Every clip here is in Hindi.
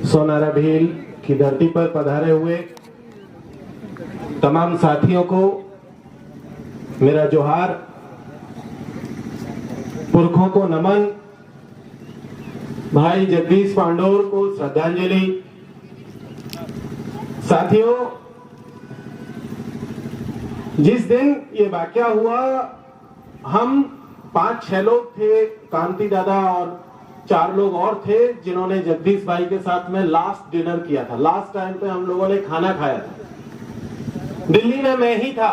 सोनारा भील की धरती पर पधारे हुए तमाम साथियों को मेरा जोहार, पुरखों को नमन, भाई जगदीश पांडोर को श्रद्धांजलि। साथियों, जिस दिन ये वाकया हुआ, हम 5-6 लोग थे, कांति दादा और 4 लोग और थे जिन्होंने जगदीश भाई के साथ में लास्ट डिनर किया था। लास्ट टाइम पे हम लोगों ने खाना खाया था। दिल्ली में मैं ही था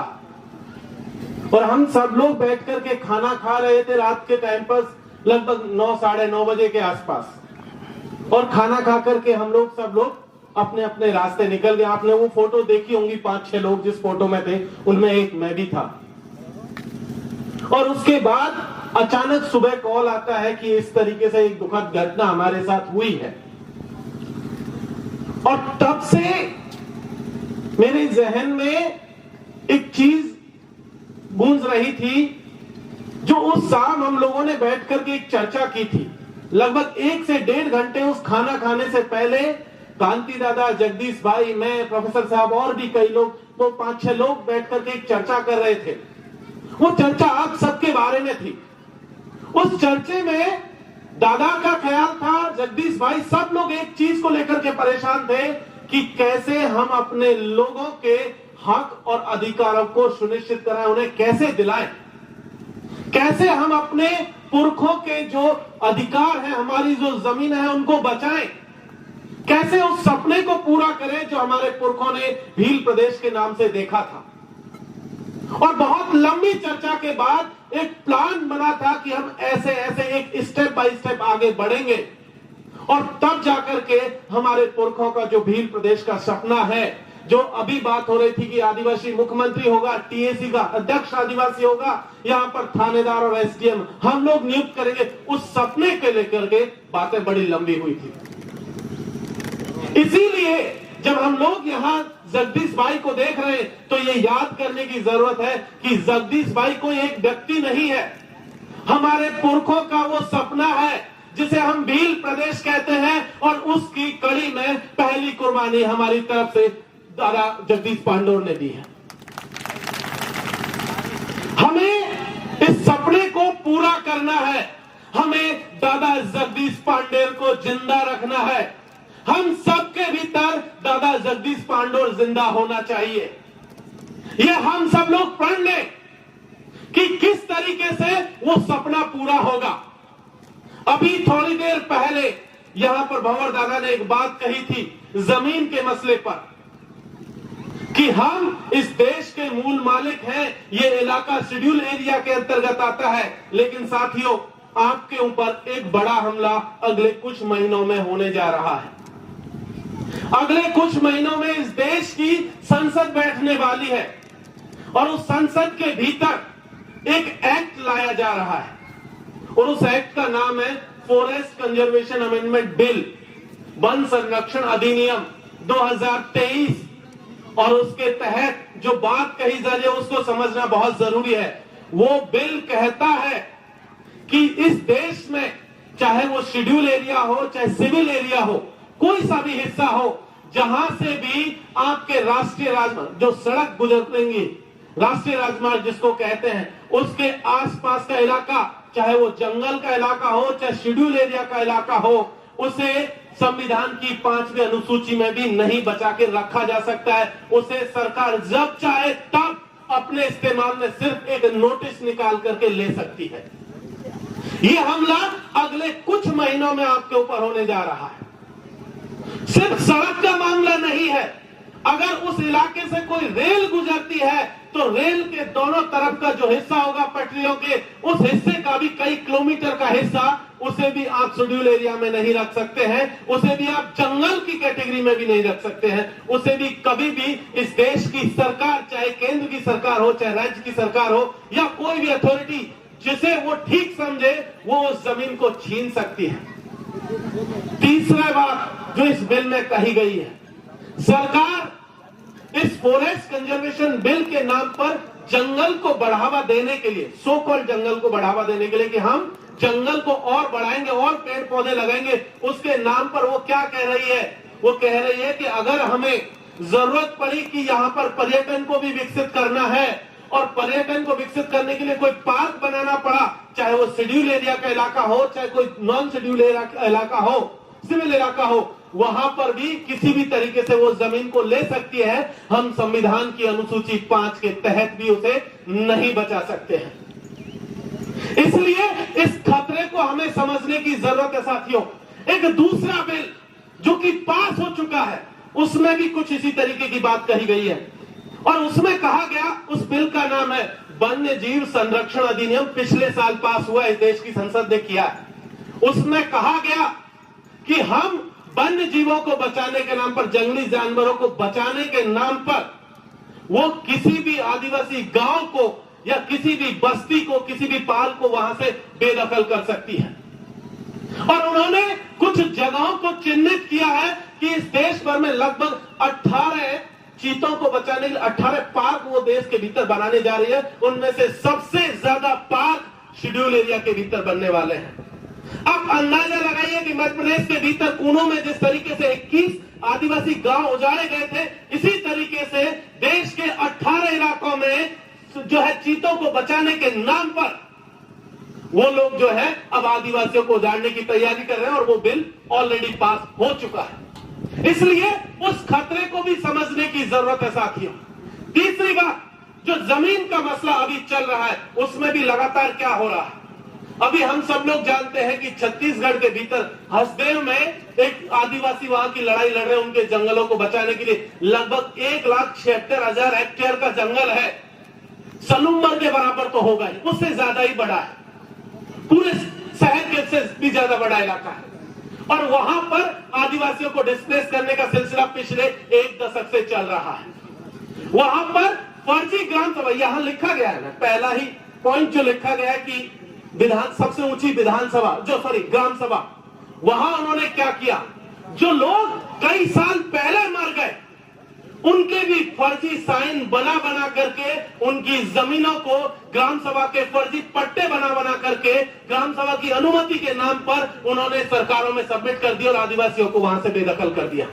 और हम सब लोग बैठ करके खाना खा रहे थे रात के टाइम पर, लगभग 9 साढ़े 9 बजे के आसपास। और खाना खा करके हम लोग सब लोग अपने अपने रास्ते निकल गए। आपने वो फोटो देखी होंगी, 5-6 लोग जिस फोटो में थे उनमें एक मैं भी था। और उसके बाद अचानक सुबह कॉल आता है कि इस तरीके से एक दुखद घटना हमारे साथ हुई है। और तब से मेरे जहन में एक चीज गूंज रही थी, जो उस शाम हम लोगों ने बैठ करके एक चर्चा की थी। लगभग 1 से 1.5 घंटे उस खाना खाने से पहले कांति दादा, जगदीश भाई, मैं, प्रोफेसर साहब और भी कई लोग, वो 5-6 लोग बैठ करके एक चर्चा कर रहे थे। वो चर्चा आप सबके बारे में थी। उस चर्चे में दादा का ख्याल था, जगदीश भाई, सब लोग एक चीज को लेकर के परेशान थे कि कैसे हम अपने लोगों के हक और अधिकारों को सुनिश्चित कराएं, उन्हें कैसे दिलाएं, कैसे हम अपने पुरखों के जो अधिकार हैं, हमारी जो जमीन है, उनको बचाएं, कैसे उस सपने को पूरा करें जो हमारे पुरखों ने भील प्रदेश के नाम से देखा था। और बहुत लंबी चर्चा के बाद एक प्लान बना था कि हम ऐसे ऐसे एक स्टेप बाय स्टेप आगे बढ़ेंगे और तब जाकर के हमारे पुरखों का जो भील प्रदेश का सपना है, जो अभी बात हो रही थी कि आदिवासी मुख्यमंत्री होगा, टीएसी का अध्यक्ष आदिवासी होगा, यहाँ पर थानेदार और एसडीएम हम लोग नियुक्त करेंगे, उस सपने के लेकर के बातें बड़ी लंबी हुई थी। इसीलिए जब हम लोग यहाँ जगदीश भाई को देख रहे हैं तो ये याद करने की जरूरत है कि जगदीश भाई कोई एक व्यक्ति नहीं है, हमारे पुरखों का वो सपना है जिसे हम भील प्रदेश कहते हैं। और उसकी कड़ी में पहली कुर्बानी हमारी तरफ से दादा जगदीश पांडोर ने दी है। हमें इस सपने को पूरा करना है, हमें दादा जगदीश पांडेर को जिंदा रखना है। हम सबके भीतर दादा जगदीश पांडोर जिंदा होना चाहिए। ये हम सब लोग प्रण लें कि किस तरीके से वो सपना पूरा होगा। अभी थोड़ी देर पहले यहां पर भंवर दादा ने एक बात कही थी जमीन के मसले पर कि हम इस देश के मूल मालिक हैं, ये इलाका शेड्यूल एरिया के अंतर्गत आता है। लेकिन साथियों, आपके ऊपर एक बड़ा हमला अगले कुछ महीनों में होने जा रहा है। अगले कुछ महीनों में इस देश की संसद बैठने वाली है और उस संसद के भीतर एक एक्ट लाया जा रहा है और उस एक्ट का नाम है forest conservation amendment bill, one संरक्षण अधिनियम 2023। और उसके तहत जो बात कही जा रही है उसको समझना बहुत जरूरी है। वो बिल कहता है कि इस देश में चाहे वो शेड्यूल एरिया हो, चाहे सिविल एरिया हो, कोई सा भी हिस्सा हो, जहां से भी आपके राष्ट्रीय राजमार्ग, जो सड़क गुजरेंगी, राष्ट्रीय राजमार्ग जिसको कहते हैं, उसके आसपास का इलाका, चाहे वो जंगल का इलाका हो, चाहे शेड्यूल एरिया का इलाका हो, उसे संविधान की 5वीं अनुसूची में भी नहीं बचा के रखा जा सकता है। उसे सरकार जब चाहे तब अपने इस्तेमाल में सिर्फ एक नोटिस निकाल करके ले सकती है। ये हमला अगले कुछ महीनों में आपके ऊपर होने जा रहा है। सिर्फ सड़क का मामला नहीं है, अगर उस इलाके से कोई रेल गुजरती है तो रेल के दोनों तरफ का जो हिस्सा होगा पटरियों के, उस हिस्से का भी कई किलोमीटर का हिस्सा, उसे भी आप शेड्यूल एरिया में नहीं रख सकते हैं, उसे भी आप जंगल की कैटेगरी में भी नहीं रख सकते हैं, उसे भी कभी भी इस देश की सरकार, चाहे केंद्र की सरकार हो, चाहे राज्य की सरकार हो, या कोई भी अथॉरिटी जिसे वो ठीक समझे, वो उस जमीन को छीन सकती है। तीसरा बात जो इस बिल में कही गई है, सरकार इस फॉरेस्ट कंजर्वेशन बिल के नाम पर जंगल को बढ़ावा देने के लिए, सो कॉल्ड जंगल को बढ़ावा देने के लिए कि हम जंगल को और बढ़ाएंगे और पेड़ पौधे लगाएंगे, उसके नाम पर वो क्या कह रही है वो कह रही है कि अगर हमें जरूरत पड़ी कि यहाँ पर पर्यटन को भी विकसित करना है और पर्यटन को विकसित करने के लिए कोई पार्क बनाना पड़ा, चाहे वो शेड्यूल एरिया का इलाका हो, चाहे कोई नॉन शेड्यूल इलाका हो, सिविल इलाका हो, वहां पर भी किसी भी तरीके से वो जमीन को ले सकती है। हम संविधान की अनुसूची 5 के तहत भी उसे नहीं बचा सकते हैं। इसलिए इस खतरे को हमें समझने की जरूरत है साथियों। एक दूसरा बिल जो कि पास हो चुका है, उसमें भी कुछ इसी तरीके की बात कही गई है और उसमें कहा गया, उस बिल का नाम है वन्य जीव संरक्षण अधिनियम। पिछले साल पास हुआ, इस देश की संसद ने किया। उसमें कहा गया कि हम वन्य जीवों को बचाने के नाम पर, जंगली जानवरों को बचाने के नाम पर वो किसी भी आदिवासी गांव को या किसी भी बस्ती को, किसी भी पाल को वहां से बेदखल कर सकती है। और उन्होंने कुछ जगहों को चिन्हित किया है कि इस देश भर में लगभग 18 चीतों को बचाने के लिए 18 पार्क वो देश के भीतर बनाने जा रही है। उनमें से सबसे ज्यादा पार्क शेड्यूल एरिया के भीतर बनने वाले हैं। आप अंदाजा लगाइए कि मध्य प्रदेश के भीतर कूनों में जिस तरीके से 21 आदिवासी गांव उजाड़े गए थे, इसी तरीके से देश के 18 इलाकों में जो है चीतों को बचाने के नाम पर वो लोग जो है अब आदिवासियों को उजाड़ने की तैयारी कर रहे हैं और वो बिल ऑलरेडी पास हो चुका है। इसलिए उस खतरे को भी समझने की जरूरत है साथियों। तीसरी बात, जो जमीन का मसला अभी चल रहा है, उसमें भी लगातार क्या हो रहा है। अभी हम सब लोग जानते हैं कि छत्तीसगढ़ के भीतर हसदेव में एक आदिवासी वहां की लड़ाई लड़ रहे हैं उनके जंगलों को बचाने के लिए। लगभग 1,76,000 हेक्टेयर का जंगल है। सलूम्बर के बराबर तो होगा ही, उससे ज्यादा ही बड़ा है, पूरे शहर के से भी ज्यादा बड़ा इलाका है। और वहां पर आदिवासियों को डिस्प्लेस करने का सिलसिला पिछले 1 दशक से चल रहा है। वहां पर फर्जी ग्राम सभा, यहां लिखा गया है ना, पहला ही पॉइंट जो लिखा गया है कि सबसे ऊंची विधानसभा, ग्राम सभा, वहां उन्होंने क्या किया, जो लोग कई साल पहले मर गए उनके भी फर्जी साइन बना बना करके, उनकी जमीनों को ग्राम सभा के फर्जी पट्टे बना बना करके ग्राम सभा की अनुमति के नाम पर उन्होंने सरकारों में सबमिट कर दिया और आदिवासियों को वहां से बेदखल कर दिया।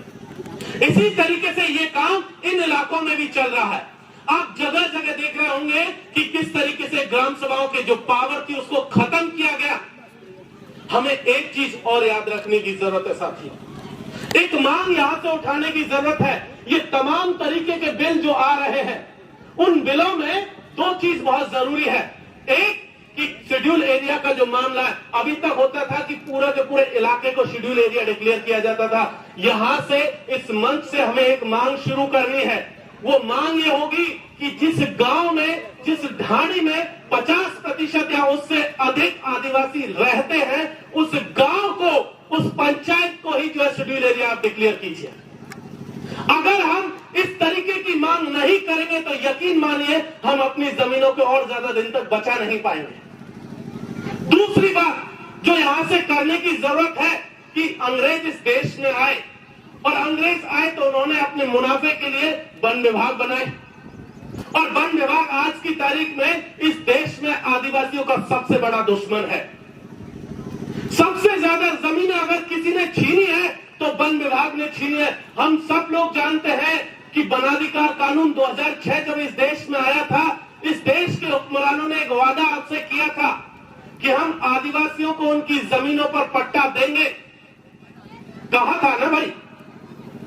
इसी तरीके से ये काम इन इलाकों में भी चल रहा है। आप जगह जगह देख रहे होंगे कि किस तरीके से ग्राम सभाओं के जो पावर थी उसको खत्म किया गया। हमें एक चीज और याद रखने की जरूरत है साथियों, एक मांग यहां से उठाने की जरूरत है। ये तमाम तरीके के बिल जो आ रहे हैं, उन बिलों में 2 चीज बहुत जरूरी है। एक कि शेड्यूल एरिया का जो मामला है, अभी तक होता था कि पूरे के पूरे इलाके को शेड्यूल एरिया डिक्लेयर किया जाता था। यहां से, इस मंच से हमें एक मांग शुरू करनी है। वो मांग ये होगी कि जिस गांव में, जिस ढाणी में 50% या उससे अधिक आदिवासी रहते हैं, उस गांव को, उस पंचायत को ही जो है शेड्यूल एरिया आप डिक्लेयर कीजिए। अगर हम इस तरीके की मांग नहीं करेंगे तो यकीन मानिए हम अपनी जमीनों को और ज्यादा दिन तक बचा नहीं पाएंगे। दूसरी बात जो यहां से करने की जरूरत है कि अंग्रेज इस देश में आए और अंग्रेज आए तो उन्होंने अपने मुनाफे के लिए वन विभाग बनाए और वन विभाग आज की तारीख में इस देश में आदिवासियों का सबसे बड़ा दुश्मन है। सबसे ज्यादा जमीनें अगर किसी ने छीनी है तो वन विभाग ने छीनी है। हम सब लोग जानते हैं कि वनाधिकार कानून 2006 जब इस देश में आया था, इस देश के हुक्मरानों ने एक वादा आपसे किया था कि हम आदिवासियों को उनकी जमीनों पर पट्टा देंगे। कहा था ना भाई,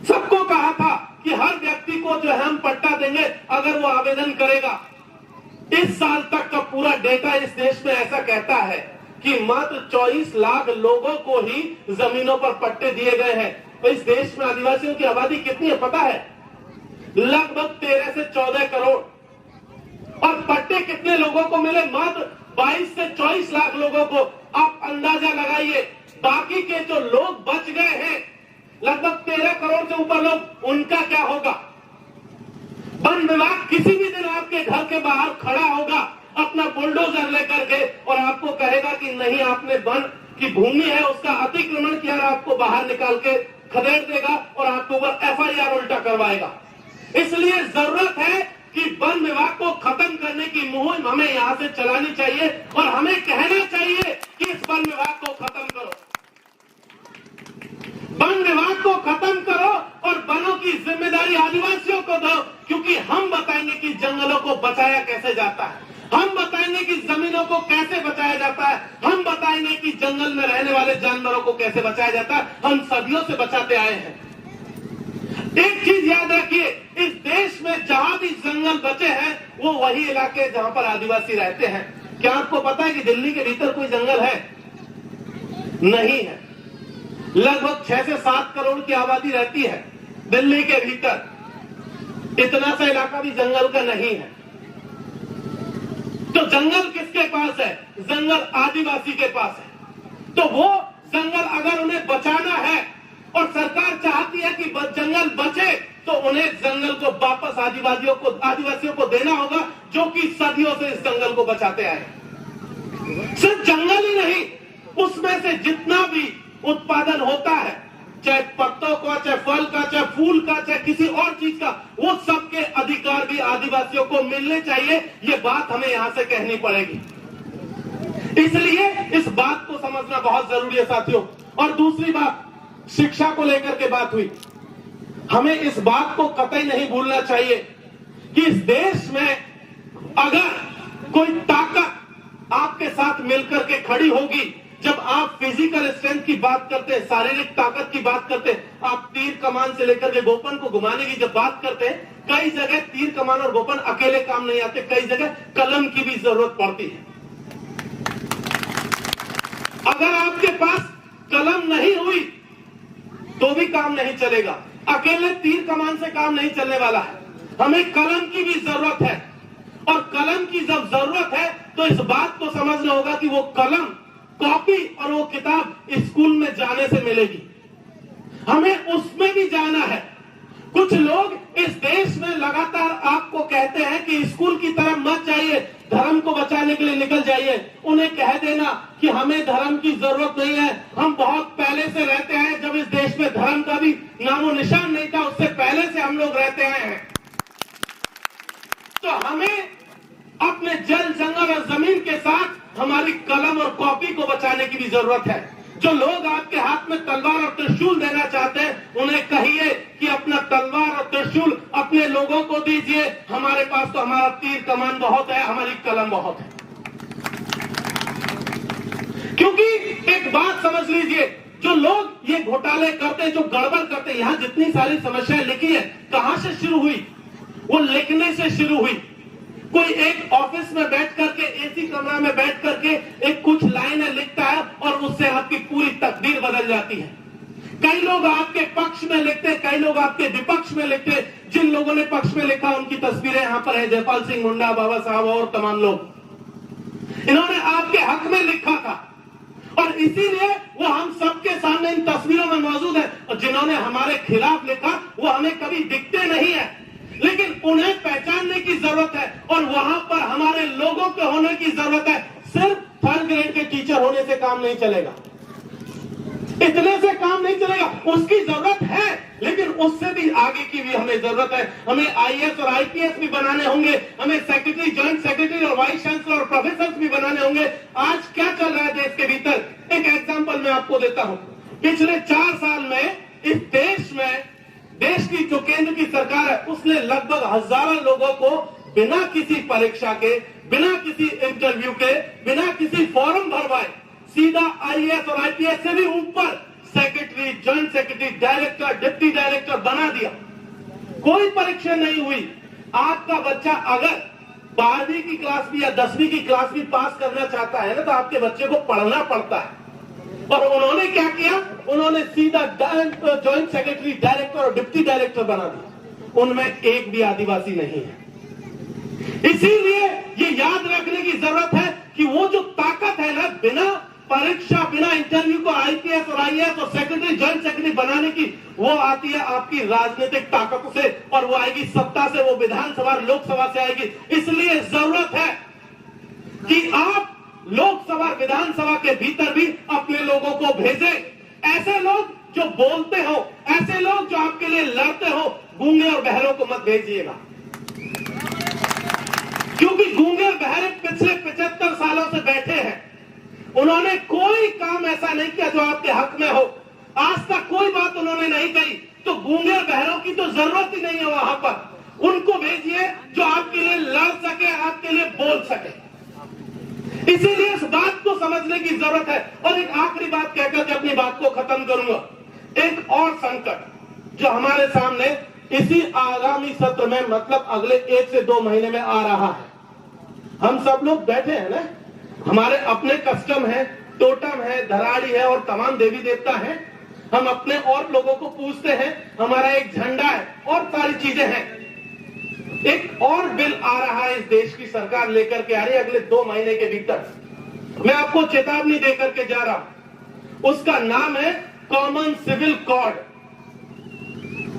सबको कहा था कि हर व्यक्ति को जो है हम पट्टा देंगे अगर वो आवेदन करेगा। इस साल तक का पूरा डेटा इस देश में ऐसा कहता है कि मात्र 24 लाख लोगों को ही जमीनों पर पट्टे दिए गए हैं। तो इस देश में आदिवासियों की आबादी कितनी है पता है? लगभग 13 से 14 करोड़। और पट्टे कितने लोगों को मिले? मात्र 22 से 24 लाख लोगों को। आप अंदाजा लगाइए, बाकी के जो लोग बच गए हैं, लगभग 13 करोड़ से ऊपर लोग, उनका क्या होगा? वन विभाग किसी भी दिन आपके घर के बाहर खड़ा होगा अपना बुलडोजर लेकर के और आपको कहेगा कि नहीं, आपने वन की भूमि है उसका अतिक्रमण किया, और आपको बाहर निकाल के खदेड़ देगा और आपके ऊपर FIR उल्टा करवाएगा। इसलिए जरूरत है कि वन विभाग को खत्म करने की मुहिम हमें यहां से चलानी चाहिए और हमें कहना चाहिए कि इस वन विभाग को खत्म करो, वन विभाग को खत्म करो। हमारी आदिवासियों को दो, क्योंकि हम बताएंगे कि जंगलों को बचाया कैसे जाता है, हम बताएंगे कि जमीनों को कैसे बचाया जाता है, हम बताएंगे कि जंगल में रहने वाले जानवरों को कैसे बचाया जाता है। हम सदियों से बचाते आए हैं। एक चीज याद रखिए, इस देश में जहां भी जंगल बचे हैं वो वही इलाके जहां पर आदिवासी रहते हैं। क्या आपको पता है कि दिल्ली के भीतर कोई जंगल है? नहीं है। लगभग 6 से 7 करोड़ की आबादी रहती है दिल्ली के भीतर, इतना सा इलाका भी जंगल का नहीं है। तो जंगल किसके पास है? जंगल आदिवासी के पास है। तो वो जंगल अगर उन्हें बचाना है और सरकार चाहती है कि जंगल बचे, तो उन्हें जंगल को वापस आदिवासियों को देना होगा, जो कि सदियों से इस जंगल को बचाते आए। सिर्फ जंगल ही नहीं, उसमें से जितना भी उत्पादन होता है, चाहे पत्तों का, चाहे फल का, चाहे फूल का, चाहे किसी और चीज का, वो सबके अधिकार भी आदिवासियों को मिलने चाहिए। ये बात हमें यहां से कहनी पड़ेगी। इसलिए इस बात को समझना बहुत जरूरी है साथियों। और दूसरी बात, शिक्षा को लेकर के बात हुई। हमें इस बात को कतई नहीं भूलना चाहिए कि इस देश में अगर कोई ताकत आपके साथ मिलकर के खड़ी होगी, जब आप फिजिकल स्ट्रेंथ की बात करते हैं, शारीरिक ताकत की बात करते हैं, आप तीर कमान से लेकर के गोपन को घुमाने की जब बात करते हैं, कई जगह तीर कमान और गोपन अकेले काम नहीं आते, कई जगह कलम की भी जरूरत पड़ती है। अगर आपके पास कलम नहीं हुई तो भी काम नहीं चलेगा, अकेले तीर कमान से काम नहीं चलने वाला है। हमें कलम की भी जरूरत है, और कलम की जब जरूरत है तो इस बात को समझना होगा कि वो कलम, कॉपी और वो किताब स्कूल में जाने से मिलेगी। हमें उसमें भी जाना है। कुछ लोग इस देश में लगातार आपको कहते हैं कि स्कूल की तरफ मत जाइए, धर्म को बचाने के लिए निकल जाइए। उन्हें कह देना कि हमें धर्म की जरूरत नहीं है, हम बहुत पहले से रहते हैं, जब इस देश में धर्म का भी नामो निशान नहीं था, उससे पहले से हम लोग रहते आए हैं। तो हमें अपने जल, जंगल और जमीन के साथ हमारी कलम और कॉपी को बचाने की भी जरूरत है। जो लोग आपके हाथ में तलवार और त्रिशूल देना चाहते हैं, उन्हें कहिए कि अपना तलवार और त्रिशूल अपने लोगों को दीजिए। हमारे पास तो हमारा तीर कमान बहुत है, हमारी कलम बहुत है। क्योंकि एक बात समझ लीजिए, जो लोग ये घोटाले करते हैं, जो गड़बड़ करते हैं, यहाँ जितनी सारी समस्याएं लिखी है, कहां से शुरू हुई? वो लिखने से शुरू हुई। कोई एक ऑफिस में बैठ करके, एसी कमरा में बैठ करके एक कुछ लाइनें लिखता है और उससे आपकी पूरी तकदीर बदल जाती है। कई लोग आपके पक्ष में लिखते हैं, कई लोग आपके विपक्ष में लिखते हैं। जिन लोगों ने पक्ष में लिखा उनकी तस्वीरें यहाँ पर है, जयपाल सिंह मुंडा, बाबा साहब और तमाम लोग। इन्होंने आपके हक में लिखा था और इसीलिए वो हम सबके सामने इन तस्वीरों में मौजूद है। और जिन्होंने हमारे खिलाफ लिखा वो हमें कभी दिखते नहीं है, लेकिन उन्हें पहचानने की जरूरत है और वहां पर हमारे लोगों के होने की जरूरत है। सिर्फ 3rd ग्रेड के टीचर होने से काम नहीं चलेगा, इतने से काम नहीं चलेगा। उसकी जरूरत है, लेकिन उससे भी आगे की भी हमें जरूरत है। हमें आईएएस और आईपीएस भी बनाने होंगे, हमें सेक्रेटरी, जॉइंट सेक्रेटरी और वाइस चांसलर और प्रोफेसर भी बनाने होंगे। आज क्या चल रहा है देश के भीतर, एक एग्जाम्पल मैं आपको देता हूं। पिछले 4 साल में इस देश में, देश की जो केंद्र की सरकार है, उसने लगभग हजारों लोगों को बिना किसी परीक्षा के, बिना किसी इंटरव्यू के, बिना किसी फॉर्म भरवाए सीधा आईएएस और आईपीएस से भी ऊपर secretary, joint secretary, director, deputy director बना दिया। कोई परीक्षा नहीं हुई। आपका बच्चा अगर 12वीं की क्लास भी या 10वीं की क्लास भी पास करना चाहता है ना, तो आपके बच्चे को पढ़ना पड़ता है। और उन्होंने क्या किया, उन्होंने सीधा जॉइंट सेक्रेटरी, डायरेक्टर और डिप्टी डायरेक्टर बना दिया। उनमें एक भी आदिवासी नहीं है। इसीलिए ये याद रखने की जरूरत है कि वो जो ताकत है ना, बिना परीक्षा, बिना इंटरव्यू को आईपीएस और आईएएस और सेक्रेटरी, जॉइंट सेक्रेटरी बनाने की, वो आती है आपकी राजनीतिक ताकत से, और वो आएगी सत्ता से, वो विधानसभा, लोकसभा से आएगी। इसलिए जरूरत है कि आप लोकसभा, विधानसभा के भीतर भी अपने लोगों को भेजें, ऐसे लोग जो बोलते हो, ऐसे लोग जो आपके लिए लड़ते हो। गूंगे और बहरों को मत भेजिएगा, क्योंकि गूंगे और बहरे पिछले 75 सालों से बैठे हैं। उन्होंने कोई काम ऐसा नहीं किया जो आपके हक में हो। आज तक कोई बात उन्होंने नहीं कही, तो गूंगे और बहरों की तो जरूरत ही नहीं है उनको भेजिए जो आपके लिए लड़ सके, आपके लिए बोल सके। इसीलिए इस बात को समझने की जरूरत है। और एक आखिरी बात कहकर के अपनी बात को खत्म करूंगा। एक और संकट जो हमारे सामने इसी आगामी सत्र में, मतलब अगले 1 से 2 महीने में आ रहा है। हम सब लोग बैठे हैं ना, हमारे अपने कस्टम है, टोटम है, धराड़ी है और तमाम देवी देवता है। हम अपने और लोगों को पूछते हैं, हमारा एक झंडा है और सारी चीजें हैं। एक और बिल आ रहा है, इस देश की सरकार लेकर के आ रही है अगले 2 महीने के भीतर। मैं आपको चेतावनी देकर के जा रहा हूं। उसका नाम है कॉमन सिविल कोड।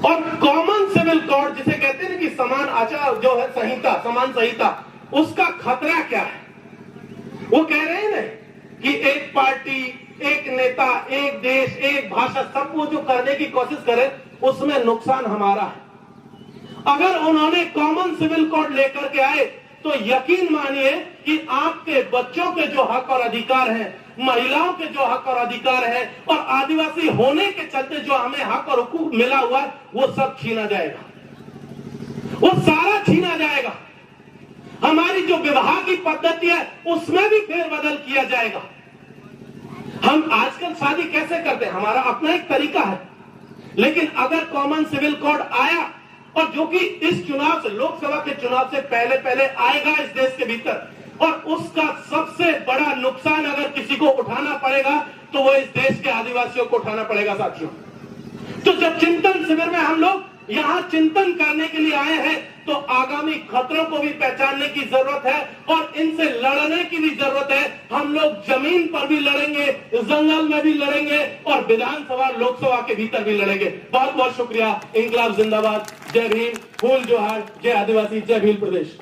और कॉमन सिविल कोड जिसे कहते हैं ना कि समान आचार जो है संहिता, समान संहिता, उसका खतरा क्या है? वो कह रहे हैं ना कि एक पार्टी, एक नेता, एक देश, एक भाषा, सब वो जो करने की कोशिश करे उसमें नुकसान हमारा है। अगर उन्होंने कॉमन सिविल कोड लेकर के आए तो यकीन मानिए कि आपके बच्चों के जो हक और अधिकार हैं, महिलाओं के जो हक और अधिकार है और आदिवासी होने के चलते जो हमें हक और हुकूक मिला हुआ है, वो सब छीना जाएगा, वो सारा छीना जाएगा। हमारी जो विवाह की पद्धति है उसमें भी फेरबदल किया जाएगा। हम आजकल शादी कैसे करते हैं, हमारा अपना एक तरीका है। लेकिन अगर कॉमन सिविल कोड आया और जो कि इस चुनाव से, लोकसभा के चुनाव से पहले पहले आएगा इस देश के भीतर, और उसका सबसे बड़ा नुकसान अगर किसी को उठाना पड़ेगा तो वो इस देश के आदिवासियों को उठाना पड़ेगा साथियों। तो जब चिंतन शिविर में हम लोग यहाँ चिंतन करने के लिए आए हैं तो आगामी खतरों को भी पहचानने की जरूरत है और इनसे लड़ने की भी जरूरत है। हम लोग जमीन पर भी लड़ेंगे, जंगल में भी लड़ेंगे और विधानसभा, लोकसभा के भीतर भी लड़ेंगे। बहुत बहुत शुक्रिया। इंकलाब जिंदाबाद। जय भीम, फूल जोहार, जय आदिवासी, जय भील प्रदेश।